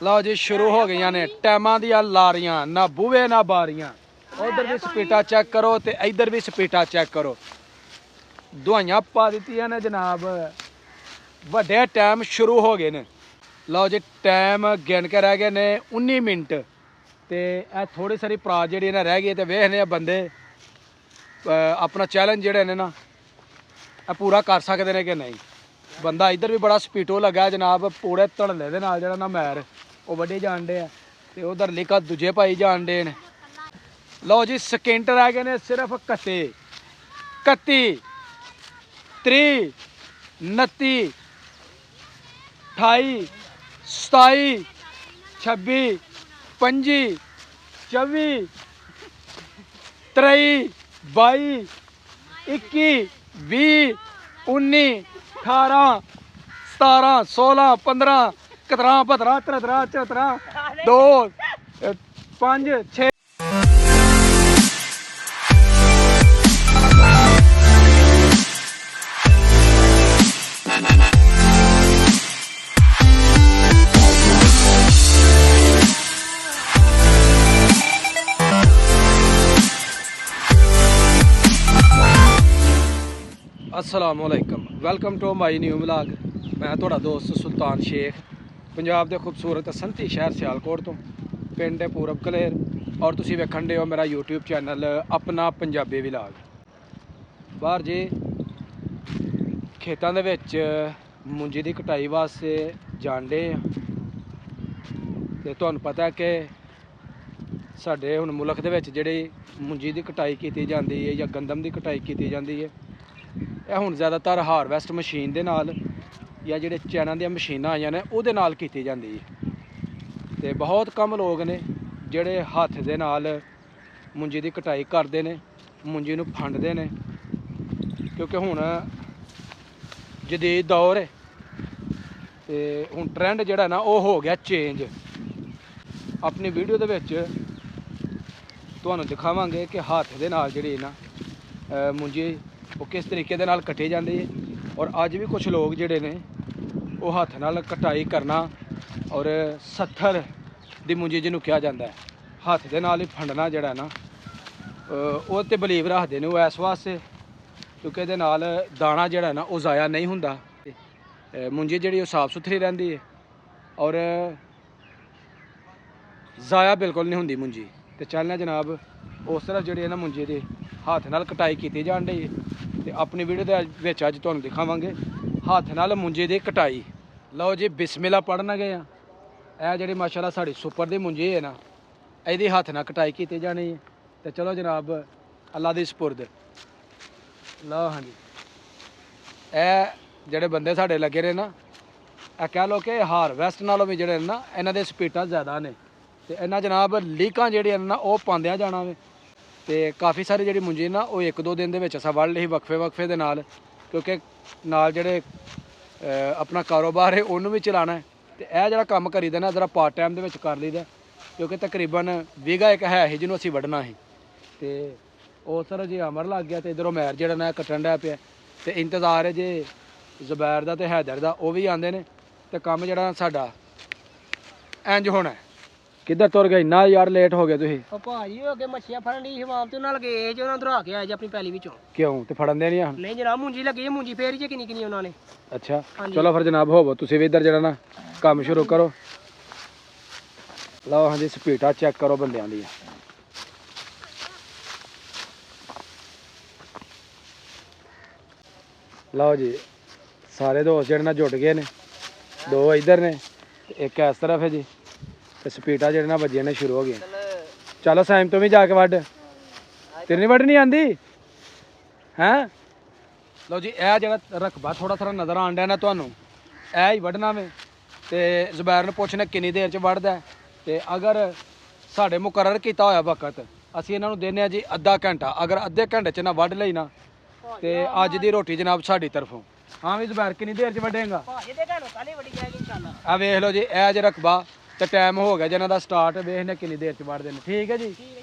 ਲਓ ਜੀ ਸ਼ੁਰੂ ਹੋ ਗਈਆਂ ਨੇ ਟਾਈਮਾਂ ਦੀਆਂ ਲਾਰੀਆਂ, ਨਾ ਬੂਹੇ ਨਾ ਬਾਰੀਆਂ। ਉਧਰ ਵੀ ਸਪੀਟਾਂ ਚੈੱਕ ਕਰੋ ਤੇ ਇੱਧਰ ਵੀ ਸਪੀਟਾਂ ਚੈੱਕ ਕਰੋ। ਦਵਾਈਆਂ ਪਾ ਦਿੱਤੀਆਂ ਨੇ ਜਨਾਬ, ਵੱਡੇ ਟਾਈਮ ਸ਼ੁਰੂ ਹੋ ਗਏ ਨੇ। ਲਓ ਜੀ ਟਾਈਮ ਗਿਣ ਕੇ ਰਹਿ ਗਏ ਨੇ 19 ਮਿੰਟ ਤੇ ਇਹ ਥੋੜੀ ਸਾਰੀ ਪਰਾਤ ਜਿਹੜੀ ਨਾ ਰਹਿ ਗਈ ਤੇ ਵੇਖਦੇ ਆ ਬੰਦੇ ਆਪਣਾ ਚੈਲੰਜ ਜਿਹੜੇ ਨੇ ਨਾ ਇਹ ਪੂਰਾ ਕਰ ਸਕਦੇ ਨੇ ਕਿ ਨਹੀਂ। ਬੰਦਾ ਇੱਧਰ ਵੀ ਬੜਾ ਸਪੀਟੋ ਲੱਗਾ ਜਨਾਬ, ਪੂਰੇ ਧੜਲੇ ਦੇ ਨਾਲ ਜਿਹੜਾ ਨਾ ਮੈਰ ਉਹ ਵੱਢੇ ਜਾਣ ਡੇ ਆ ਤੇ ਉਧਰ ਲਿਖਾ ਦੂਜੇ ਭਾਈ ਜਾਣ ਡੇ ਨੇ। ਲਓ ਜੀ ਸਕਿੰਟ ਰਹਿ ਗਏ ਨੇ ਸਿਰਫ 31 30 29 28 27 26 25 24 23 22 21 20 19 18 17 16 15 17 17 13 14 2 5 6। अस्सलामुअलैकुम, welcome to my new vlog. मैं थोड़ा दोस्त सुल्तान शेख, पंजाब के खूबसूरत संती शहर सियालकोट तो पिंड पूरब कलेर, और तुसी वेखण दे हो मेरा यूट्यूब चैनल अपना पंजाबी व्लॉग। बाहर जी खेतों दे विच मुंजी की कटाई वास्ते जांडे ते तुहानूं पता है कि साडे हुण मुल्क दे विच जिहड़ी मुंजी की कटाई की जाती है या गंदम की कटाई की जाती है, ਇਹ ਹੁਣ ਜ਼ਿਆਦਾਤਰ ਹਾਰਵੈਸਟ ਮਸ਼ੀਨ ਦੇ ਨਾਲ ਜਾਂ ਜਿਹੜੇ ਚੈਨਾਂ ਦੀਆਂ ਮਸ਼ੀਨਾਂ ਆਈਆਂ ਨੇ ਉਹਦੇ ਨਾਲ ਕੀਤੀ ਜਾਂਦੀ ਹੈ। ਤੇ ਬਹੁਤ ਕਮ ਲੋਕ ਨੇ ਜਿਹੜੇ ਹੱਥ ਦੇ ਨਾਲ ਮੁੰਜੀ ਦੀ ਕਟਾਈ ਕਰਦੇ ਨੇ, ਮੁੰਜੀ ਨੂੰ ਫੰਡਦੇ ਨੇ, ਕਿਉਂਕਿ ਹੁਣ ਜਦੀਦ ਦੌਰ ਹੈ ਤੇ ਹੁਣ ਟ੍ਰੈਂਡ ਜਿਹੜਾ ਨਾ ਉਹ ਹੋ ਗਿਆ ਚੇਂਜ। ਆਪਣੀ ਵੀਡੀਓ ਦੇ ਵਿੱਚ ਤੁਹਾਨੂੰ ਦਿਖਾਵਾਂਗੇ ਕਿ ਹੱਥ ਦੇ ਨਾਲ ਜਿਹੜੀ ਨਾ ਮੁੰਜੀ ਉਹ ਕਿਸ ਤਰੀਕੇ ਦੇ ਨਾਲ ਕੱਟੀ ਜਾਂਦੀ ਹੈ। ਔਰ ਅੱਜ ਵੀ ਕੁਝ ਲੋਕ ਜਿਹੜੇ ਨੇ ਉਹ ਹੱਥ ਨਾਲ ਕਟਾਈ ਕਰਨਾ ਔਰ 70 ਦੀ ਮੁੰਜੀ ਜਿਹਨੂੰ ਕਿਹਾ ਜਾਂਦਾ ਹੈ ਹੱਥ ਦੇ ਨਾਲ ਹੀ ਫੰਡਣਾ ਜਿਹੜਾ ਨਾ ਉਹ ਤੇ ਬਲੀਵ ਰੱਖਦੇ ਨੇ ਉਹ ਇਸ ਵਾਸਤੇ ਕਿਉਂਕਿ ਇਹਦੇ ਨਾਲ ਦਾਣਾ ਜਿਹੜਾ ਨਾ ਉਹ ਜ਼ਾਇਆ ਨਹੀਂ ਹੁੰਦਾ, ਮੁੰਜੀ ਜਿਹੜੀ ਉਹ ਸਾਫ਼ ਸੁਥਰੀ ਰਹਿੰਦੀ ਹੈ ਔਰ ਜ਼ਾਇਆ ਬਿਲਕੁਲ ਨਹੀਂ ਹੁੰਦੀ ਮੁੰਜੀ। ਤੇ ਚੱਲਣਾ ਜਨਾਬ ਉਸ ਤਰ੍ਹਾਂ ਜਿਹੜੀ ਹੈ ਨਾ ਮੁੰਜੀ ਦੀ ਹੱਥ ਨਾਲ ਕਟਾਈ ਕੀਤੀ ਜਾਣ ਡਈ ਹੈ ਤੇ ਆਪਣੀ ਵੀਡੀਓ ਦੇ ਵਿੱਚ ਅੱਜ ਤੁਹਾਨੂੰ ਦਿਖਾਵਾਂਗੇ ਹੱਥ ਨਾਲ ਮੁੰਜੀ ਦੀ ਕਟਾਈ। ਲਓ ਜੀ ਬਿਸਮਿਲ੍ਲਾ ਪੜ੍ਹਨ ਗਏ ਆ। ਇਹ ਜਿਹੜੀ ਮਾਸ਼ਾਅੱਲਾ ਸਾਡੀ ਸੁਪਰ ਦੀ ਮੁੰਜੀ ਹੈ ਨਾ ਇਹਦੀ ਹੱਥ ਨਾਲ ਕਟਾਈ ਕੀਤੀ ਜਾਣੀ ਹੈ ਤੇ ਚਲੋ ਜਨਾਬ ਅੱਲਾ ਦੀ ਸਪੁਰਦ। ਲਓ ਹਾਂਜੀ ਇਹ ਜਿਹੜੇ ਬੰਦੇ ਸਾਡੇ ਲੱਗੇ ਨੇ ਨਾ ਇਹ ਕਹਿ ਲਓ ਕਿ ਹਾਰਵੈਸਟ ਨਾਲੋਂ ਵੀ ਜਿਹੜੇ ਨਾ ਇਹਨਾਂ ਦੇ ਸਪੀਟਾਂ ਜ਼ਿਆਦਾ ਨੇ ਤੇ ਇਹਨਾਂ ਜਨਾਬ ਲੀਕਾਂ ਜਿਹੜੀਆਂ ਨਾ ਉਹ ਪਾਉਂਦਿਆਂ ਜਾਣਾ ਵੇ। ਤੇ ਕਾਫੀ ਸਾਰੀ ਜਿਹੜੀ ਮੁੰਜੀ ਨਾ ਉਹ 1-2 ਦਿਨ ਦੇ ਵਿੱਚ ਅਸਾਂ ਵੱਢ ਲਈ ਵਕਫੇ ਦੇ ਨਾਲ, ਕਿਉਂਕਿ ਨਾਲ ਜਿਹੜੇ ਆਪਣਾ ਕਾਰੋਬਾਰ ਹੈ ਉਹਨੂੰ ਵੀ ਚਲਾਉਣਾ ਹੈ ਤੇ ਇਹ ਜਿਹੜਾ ਕੰਮ ਕਰੀਦਾ ਨਾ ਜ਼ਰਾ ਪਾਰਟ ਟਾਈਮ ਦੇ ਵਿੱਚ ਕਰ ਲਈਦਾ, ਕਿਉਂਕਿ ਤਕਰੀਬਨ ਵੀਗਾ ਇੱਕ ਹੈ ਜਿਹਨੂੰ ਅਸੀਂ ਵੱਢਣਾ ਸੀ ਤੇ ਉਸ ਤਰ੍ਹਾਂ ਜੇ ਅਮਰ ਲੱਗ ਗਿਆ ਤੇ ਇੱਧਰੋਂ ਮੈਰ ਜਿਹੜਾ ਨਾ ਕੱਟਣ ਡਿਆ ਪਿਆ ਤੇ ਇੰਤਜ਼ਾਰ ਹੈ ਜੇ ਜ਼ੁਬੈਰ ਦਾ ਤੇ ਹੈਦਰ ਦਾ, ਉਹ ਵੀ ਆਉਂਦੇ ਨੇ ਤੇ ਕੰਮ ਜਿਹੜਾ ਸਾਡਾ ਇੰਜ ਹੋਣਾ। ਕਿੱਧਰ ਤੁਰ ਗਏ ਨਾ ਯਾਰ, ਲੇਟ ਹੋ ਗਏ ਤੁਸੀਂ। ਉਹ ਭਾਜੀ ਹੋ ਕੇ ਮੱਛੀਆਂ ਫੜਨ ਦੀ ਹਵਾਮ ਤੇ ਨਾਲ ਗਏ ਜੇ ਉਹਨਾਂ ਧਰਾ ਕੇ ਆਏ ਜੇ ਆਪਣੀ ਪੈਲੀ ਵਿੱਚੋਂ। ਕਿਉਂ ਤੇ ਫੜਨ ਦੇ ਨਹੀਂ? ਨਹੀਂ ਜਨਾਬ ਮੁੰਜੀ ਲੱਗੀ ਹੈ, ਮੁੰਜੀ ਫੇਰੀ ਜੇ ਕਿੰਨੀ ਉਹਨਾਂ ਨੇ। ਅੱਛਾ ਚਲੋ ਫਿਰ ਜਨਾਬ ਹੋਵੋ ਤੁਸੀਂ ਵੀ ਇੱਧਰ ਜਿਹੜਾ ਨਾ ਕੰਮ ਸ਼ੁਰੂ ਕਰੋ। ਲਓ ਹਾਂਜੀ ਸਪੀਟਾਂ ਚੈੱਕ ਕਰੋ ਬੰਦਿਆਂ ਦੀਆਂ। ਲਓ ਜੀ ਸਾਰੇ ਦੋਸਤ ਜਿਹੜੇ ਨਾ ਜੁਟ ਗਏ ਨੇ, 2 ਇੱਧਰ ਨੇ ਤੇ ਇੱਕ ਇਸ ਤਰਫ ਹੈ ਜੀ ਤੇ ਸਪੀਟਾਂ ਜਿਹੜੇ ਨਾ ਵੱਜੀਆਂ ਨੇ ਸ਼ੁਰੂ ਹੋ ਗਈਆਂ। ਚਲੋ ਸਾਈਮ ਤੋਂ ਵੀ ਜਾ ਕੇ ਵੱਢ, ਤੇਰੇ ਨਹੀਂ ਵੱਢਣੀ ਆਂਦੀ ਹੈਂ? ਲਓ ਜੀ ਇਹ ਜਿਹੜਾ ਰਕਬਾ ਥੋੜਾ ਨਜ਼ਰ ਆਉਣ ਡਿਆ ਨਾ ਤੁਹਾਨੂੰ, ਇਹ ਹੀ ਵੱਢਣਾ ਵੇ ਤੇ ਜ਼ੁਬੈਰ ਨੂੰ ਪੁੱਛਣਾ ਕਿੰਨੀ ਦੇਰ 'ਚ ਵੱਢਦਾ ਤੇ ਅਗਰ ਸਾਡੇ ਮੁਕਰਰ ਕੀਤਾ ਹੋਇਆ ਵਕਤ ਅਸੀਂ ਇਹਨਾਂ ਨੂੰ ਦਿੰਦੇ ਹਾਂ ਜੀ ਅੱਧਾ ਘੰਟਾ, ਅਗਰ ਅੱਧੇ ਘੰਟੇ 'ਚ ਨਾ ਵੱਢ ਲਈ ਨਾ ਤੇ ਅੱਜ ਦੀ ਰੋਟੀ ਜਨਾਬ ਸਾਡੀ ਤਰਫੋਂ। ਹਾਂ ਵੀ ਜ਼ੁਬੈਰ ਕਿੰਨੀ ਦੇਰ 'ਚ ਵੱਢੇਗਾ? ਆ ਵੇਖ ਲਓ ਜੀ ਇਹ ਜੇ ਰਕਬਾ ਤੇ ਟਾਈਮ ਹੋ ਗਿਆ ਜਿਹਨਾਂ ਦਾ ਸਟਾਰਟ, ਵੇਖਨੇ ਕਿੰਨੀ ਦੇਰ 'ਚ ਵੱਢਦੇ ਨੇ। ਠੀਕ ਹੈ ਜੀ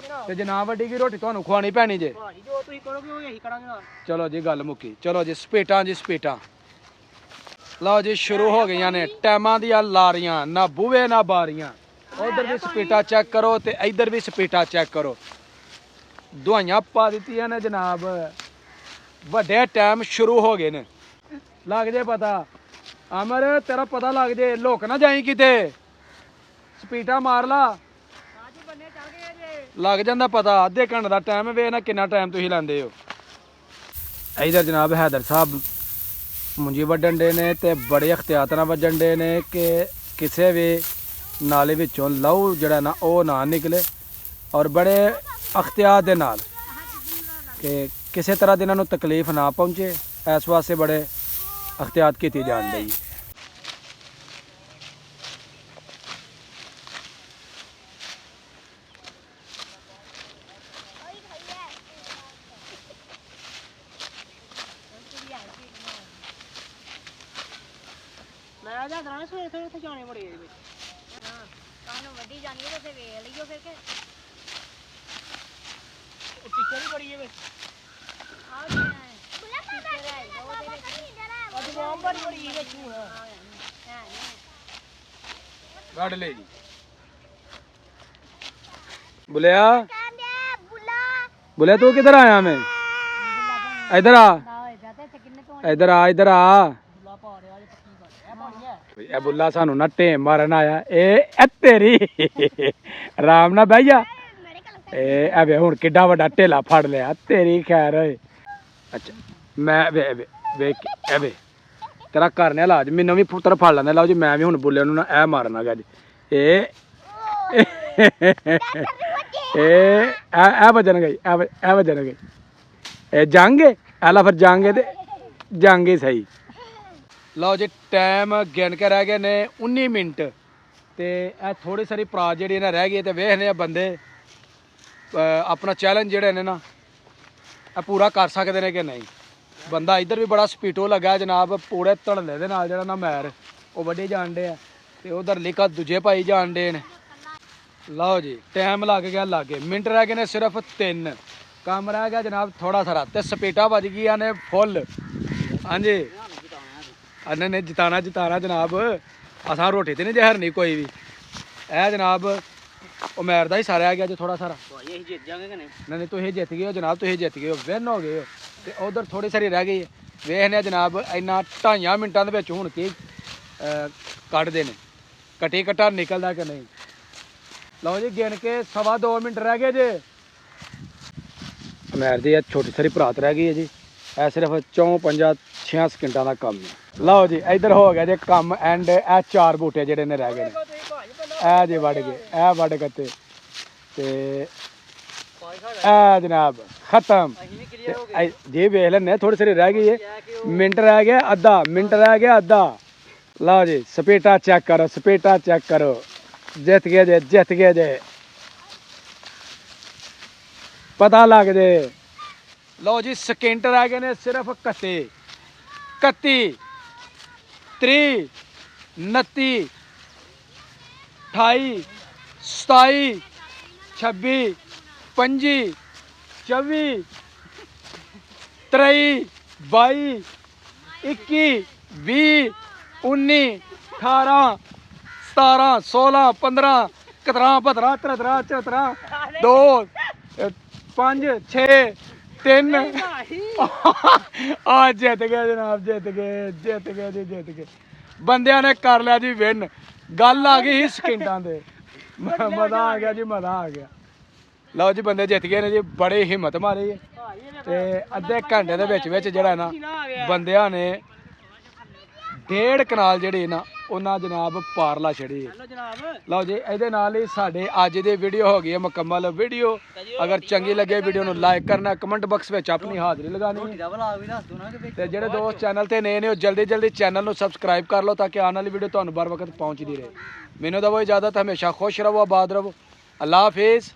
ਤੇ ਜੇ ਨਾ ਵੱਢੀ ਗਈ ਰੋਟੀ ਤੁਹਾਨੂੰ ਖਵਾਉਣੀ ਪੈਣੀ ਜੇ। ਚਲੋ ਜੀ ਗੱਲ ਮੁੱਕੀ। ਚਲੋ ਜੀ ਸਪੀਟਾਂ ਜੀ ਸਪੀਟਾਂ। ਲਓ ਜੀ ਸ਼ੁਰੂ ਹੋ ਗਈਆਂ ਨੇ ਟਾਈਮਾਂ ਦੀਆਂ ਲਾਰੀਆਂ, ਨਾ ਬੂਹੇ ਨਾ ਬਾਰੀਆਂ। ਉਧਰ ਵੀ ਸਪੀਟਾਂ ਚੈੱਕ ਕਰੋ ਤੇ ਇੱਧਰ ਵੀ ਸਪੀਟਾਂ ਚੈੱਕ ਕਰੋ। ਦਵਾਈਆਂ ਪਾ ਦਿੱਤੀਆਂ ਨੇ ਜਨਾਬ, ਵੱਡੇ ਟਾਈਮ ਸ਼ੁਰੂ ਹੋ ਗਏ ਨੇ। ਲੱਗ ਜੇ ਪਤਾ ਅਮਰ, ਤੇਰਾ ਪਤਾ ਲੱਗ ਜੇ, ਲੁਕ ਨਾ ਜਾਈ ਕਿਤੇ, ਸਪੀਟਾਂ ਮਾਰ ਲਾ। ਲੱਗ ਜਾਂਦਾ ਪਤਾ। ਅੱਧੇ ਘੰਟੇ ਦਾ ਟਾਈਮ ਵੇ ਨਾ, ਕਿੰਨਾ ਟਾਈਮ ਤੁਸੀਂ ਲੈਂਦੇ ਹੋ। ਇਧਰ ਜਨਾਬ ਹੈਦਰ ਸਾਹਿਬ ਮੁੰਜੀ ਵੱਢਣ ਡੇ ਨੇ ਤੇ ਬੜੇ ਅਖਤਿਆਤ ਨਾਲ ਵੱਢਣ ਡੇ ਨੇ ਕਿ ਕਿਸੇ ਵੀ ਨਾਲੇ ਵਿੱਚੋਂ ਲਹੂ ਜਿਹੜਾ ਨਾ ਉਹ ਨਾ ਨਿਕਲੇ, ਔਰ ਬੜੇ ਅਖਤਿਆਤ ਦੇ ਨਾਲ ਕਿ ਕਿਸੇ ਤਰ੍ਹਾਂ ਦੀ ਇਹਨਾਂ ਨੂੰ ਤਕਲੀਫ ਨਾ ਪਹੁੰਚੇ। ਇਸ ਵਾਸਤੇ ਬੜੇ ਅਖਤਿਆਤ ਕੀਤੀ ਜਾਣ ਦੀ। ਮੈਂ ਜਾਂ ਦਰਾਂ ਸਵੇਰੇ ਸਵੇਰੇ ਉੱਥੇ ਜਾਣੇ ਬੜੇ ਇਹਦੇ ਵਿੱਚ। ਹਾਂ ਕਾਹਨੂੰ ਵੱਡੀ ਜਾਣੀ ਹੈ ਤੇ ਵੇਖ ਲਈਓ ਫਿਰ ਕੇ ਉਹ ਟੀਚਰ ਹੀ ਬੜੀ ਹੈ ਵਿੱਚ। ਆਹ ਕੀ ਹੈ ਟੀਚਰ ਹੈ ਉਹਦੇ ਵਿੱਚ ਅੱਜ ਬਾਮ ਬੜੀ ਵਿੱਚ ਹੁਣ। ਹੈ ਕੱਢ ਲੈ ਜੀ ਬੁਲਿਆ। ਬੁਲਿਆ ਤੂੰ ਕਿੱਧਰ ਆਇਆ? ਮੈਂ ਇੱਧਰ ਆ, ਨਾ ਹੋਏਗਾ ਤੇ ਕਿੰਨੇ ਤੋਂ ਇੱਧਰ ਆ, ਇੱਧਰ ਆ। ਬੁੱਲਾ ਪਾ ਰਿਹਾ ਜੇ ਪੱਕੀ ਗੱਲ ਇਹ ਪਾਣੀ ਹੈ। ਇਹ ਬੁੱਲਾ ਸਾਨੂੰ ਨਾ ਢੇਮ ਮਾਰਨ ਆਇਆ। ਇਹ ਤੇਰੀ ਆਰਾਮ ਨਾਲ ਬਹਿ ਜਾ। ਇਹ ਐਵੇਂ ਹੁਣ ਕਿੱਡਾ ਵੱਡਾ ਢੇਲਾ ਫੜ ਲਿਆ, ਤੇਰੀ ਖੈਰ ਹੋਏ। ਅੱਛਾ ਮੈਂ ਵੇਖ ਐਵੇਂ ਤੇਰਾ ਕਰਨੇ ਇਲਾਜ, ਮੈਨੂੰ ਵੀ ਪੁੱਤਰ ਫੜ ਲੈਂਦਾ। ਲਓ ਜੀ ਮੈਂ ਵੀ ਹੁਣ ਬੁੱਲੇ ਨੂੰ ਨਾ ਇਹ ਮਾਰਨਾ ਗਾ ਜੀ। ਇਹ ਵਜਨ ਗਈ, ਇਹ ਵਜਨ ਗਈ। ਇਹ ਜੰਗ ਆਲਾ ਫਿਰ ਜੰਗ ਤੇ ਜੰਗ ਹੀ ਸਹੀ। ਲਓ ਜੀ ਟਾਈਮ ਗਿਣ ਕੇ ਰਹਿ ਗਏ ਨੇ 19 ਮਿੰਟ ਤੇ ਇਹ ਥੋੜੀ ਸਾਰੀ ਪਰਾਤ ਜਿਹੜੀ ਨਾ ਰਹਿ ਗਈ ਤੇ ਵੇਖਦੇ ਆ ਬੰਦੇ ਆਪਣਾ ਚੈਲੰਜ ਜਿਹੜੇ ਨੇ ਨਾ ਇਹ ਪੂਰਾ ਕਰ ਸਕਦੇ ਨੇ ਕਿ ਨਹੀਂ। ਬੰਦਾ ਇੱਧਰ ਵੀ ਬੜਾ ਸਪੀਟੋ ਲੱਗਾ ਜਨਾਬ, ਪੂਰੇ ਧੜਲੇ ਦੇ ਨਾਲ ਜਿਹੜਾ ਨਾ ਮੈਰ ਉਹ ਵੱਡੇ ਜਾਣਦੇ ਆ ਤੇ ਉਧਰ ਲਿਖਾ ਦੂਜੇ ਭਾਈ ਜਾਣਦੇ ਨੇ। ਲਓ ਜੀ ਟਾਈਮ ਲੱਗ ਗਿਆ, ਲਾਗੇ ਮਿੰਟ ਰਹਿ ਗਏ ਨੇ ਸਿਰਫ 3। ਕੰਮ ਰਹਿ ਗਿਆ ਜਨਾਬ ਥੋੜਾ ਸਾਰਾ ਤੇ ਸਪੀਟਾਂ ਵੱਜ ਗਈਆਂ ਨੇ ਫੁੱਲ। ਹਾਂਜੀ ਇਹਨਾਂ ਨੇ ਜਿਤਾਣਾ ਜਨਾਬ। ਅਸਾਂ ਰੋਟੀ ਤੇ ਨਹੀਂ ਜ਼ਹਿਰ ਨਹੀਂ ਕੋਈ ਵੀ। ਇਹ ਜਨਾਬ ਉਮਰ ਦਾ ਹੀ ਸਾਰਾ ਆ ਗਿਆ ਜੀ ਥੋੜਾ ਸਾਰਾ। ਅਸੀਂ ਜਿੱਤ ਜਾਵਾਂਗੇ ਕਿ ਨਹੀਂ? ਨਹੀਂ ਤੁਸੀਂ ਜਿੱਤ ਗਏ ਹੋ ਜਨਾਬ, ਤੁਸੀਂ ਜਿੱਤ ਗਏ ਹੋ, ਵਿਨ ਹੋ ਗਏ ਹੋ। ਤੇ ਉਧਰ ਥੋੜੀ ਸਾਰੀ ਰਹਿ ਗਈ ਹੈ। ਵੇਖਦੇ ਆ ਜਨਾਬ ਇੰਨਾ 2.5 ਮਿੰਟਾਂ ਦੇ ਵਿੱਚ ਹੁਣ ਕੀ ਕੱਢਦੇ ਨੇ, ਕਟੀ ਕਟਾ ਨਿਕਲਦਾ ਕਿ ਨਹੀਂ। ਲਓ ਜੀ ਗਿਣ ਕੇ 2.25 ਮਿੰਟ ਰਹਿ ਗਏ ਜੇ। ਉਮਰ ਦੀ ਇਹ ਛੋਟੀ ਸਾਰੀ ਭਰਾਤ ਰਹਿ ਗਈ ਹੈ ਜੀ। ਇਹ ਸਿਰਫ 4-5-6 ਸਕਿੰਟਾਂ ਦਾ ਕੰਮ ਹੈ। ਲਓ ਜੀ ਇੱਧਰ ਹੋ ਗਿਆ ਜੇ ਕੰਮ ਐਂਡ। ਇਹ 4 ਬੂਟੇ ਜਿਹੜੇ ਨੇ ਰਹਿ ਗਏ ਨੇ, ਇਹ ਜੇ ਵੱਢ ਗਏ, ਇਹ ਵੱਢ ਕੱਤੇ ਤੇ ਇਹ ਜਨਾਬ ਖਤਮ। ਜੀ ਵੇਖ ਲੈਣੇ ਥੋੜੀ ਸਾਰੀ ਰਹਿ ਗਈ ਹੈ, ਮਿੰਟ ਰਹਿ ਗਿਆ ਅੱਧਾ, ਮਿੰਟ ਰਹਿ ਗਿਆ ਅੱਧਾ। ਲਓ ਜੀ ਸਪੀਟਾ ਚੈੱਕ ਕਰੋ, ਸਪੀਟਾ ਚੈੱਕ ਕਰੋ। ਜਿੱਤ ਗਏ ਜੇ, ਜਿੱਤ ਗਏ ਜੇ, ਪਤਾ ਲੱਗ ਜੇ। ਲਓ ਜੀ ਸਕਿੰਟ ਰਹਿ ਗਏ ਨੇ ਸਿਰਫ 31, 30, 29, 28, 27, 26, 25, 24, 23, 22, 21, 20, 19, 18, 17, 16, 15, 17, 17, 17, 17, 2, 5, 6, 3 ਆ ਜਿੱਤ ਗਏ ਜਨਾਬ, ਜਿੱਤ ਗਏ, ਜਿੱਤ ਗਏ ਜੀ, ਜਿੱਤ ਗਏ। ਬੰਦਿਆਂ ਨੇ ਕਰ ਲਿਆ ਜੀ ਵਿਨ। ਗੱਲ ਆ ਗਈ ਸੀ ਸਕਿੰਟਾਂ ਦੇ, ਮਜ਼ਾ ਆ ਗਿਆ ਜੀ, ਮਜ਼ਾ ਆ ਗਿਆ। ਲਓ ਜੀ ਬੰਦੇ ਜਿੱਤ ਗਏ ਨੇ ਜੀ, ਬੜੀ ਹਿੰਮਤ ਮਾਰੀ ਹੈ ਤੇ ਅੱਧੇ ਘੰਟੇ ਦੇ ਵਿੱਚ ਜਿਹੜਾ ਨਾ ਬੰਦਿਆਂ ਨੇ 1.5 ਕਨਾਲ ਜਿਹੜੀ ਨਾ ਉਹਨਾਂ ਜਨਾਬ ਪਾਰਲਾ ਛੜੀ ਹੈ। ਲਓ ਜੀ ਇਹਦੇ ਨਾਲ ਹੀ ਸਾਡੇ ਅੱਜ ਦੀ ਵੀਡੀਓ ਹੋ ਗਈ ਹੈ ਮੁਕੰਮਲ। ਵੀਡੀਓ ਅਗਰ ਚੰਗੀ ਲੱਗੇ ਵੀਡੀਓ ਨੂੰ ਲਾਈਕ ਕਰਨਾ, ਕਮੈਂਟ ਬਾਕਸ ਵਿੱਚ ਆਪਣੀ ਹਾਜ਼ਰੀ ਲਗਾਉਣੀ ਹੈ ਤੇ ਜਿਹੜੇ ਦੋਸਤ ਚੈਨਲ ਤੇ ਨਏ ਨੇ ਉਹ ਜਲਦੀ ਚੈਨਲ ਨੂੰ ਸਬਸਕ੍ਰਾਈਬ ਕਰ ਲਓ ਤਾਂ ਕਿ ਆਉਣ ਵਾਲੀ ਵੀਡੀਓ ਤੁਹਾਨੂੰ बर वक्त ਪਹੁੰਚਦੀ ਰਹੇ। ਮੈਨੂੰ ਦਵੋ ਇਜਾਜ਼ਤ, ਹਮੇਸ਼ਾ ਖੁਸ਼ ਰਹੋ, ਆਬਾਦ ਰਹੋ। ਅੱਲਾ ਹਾਫਿਜ਼।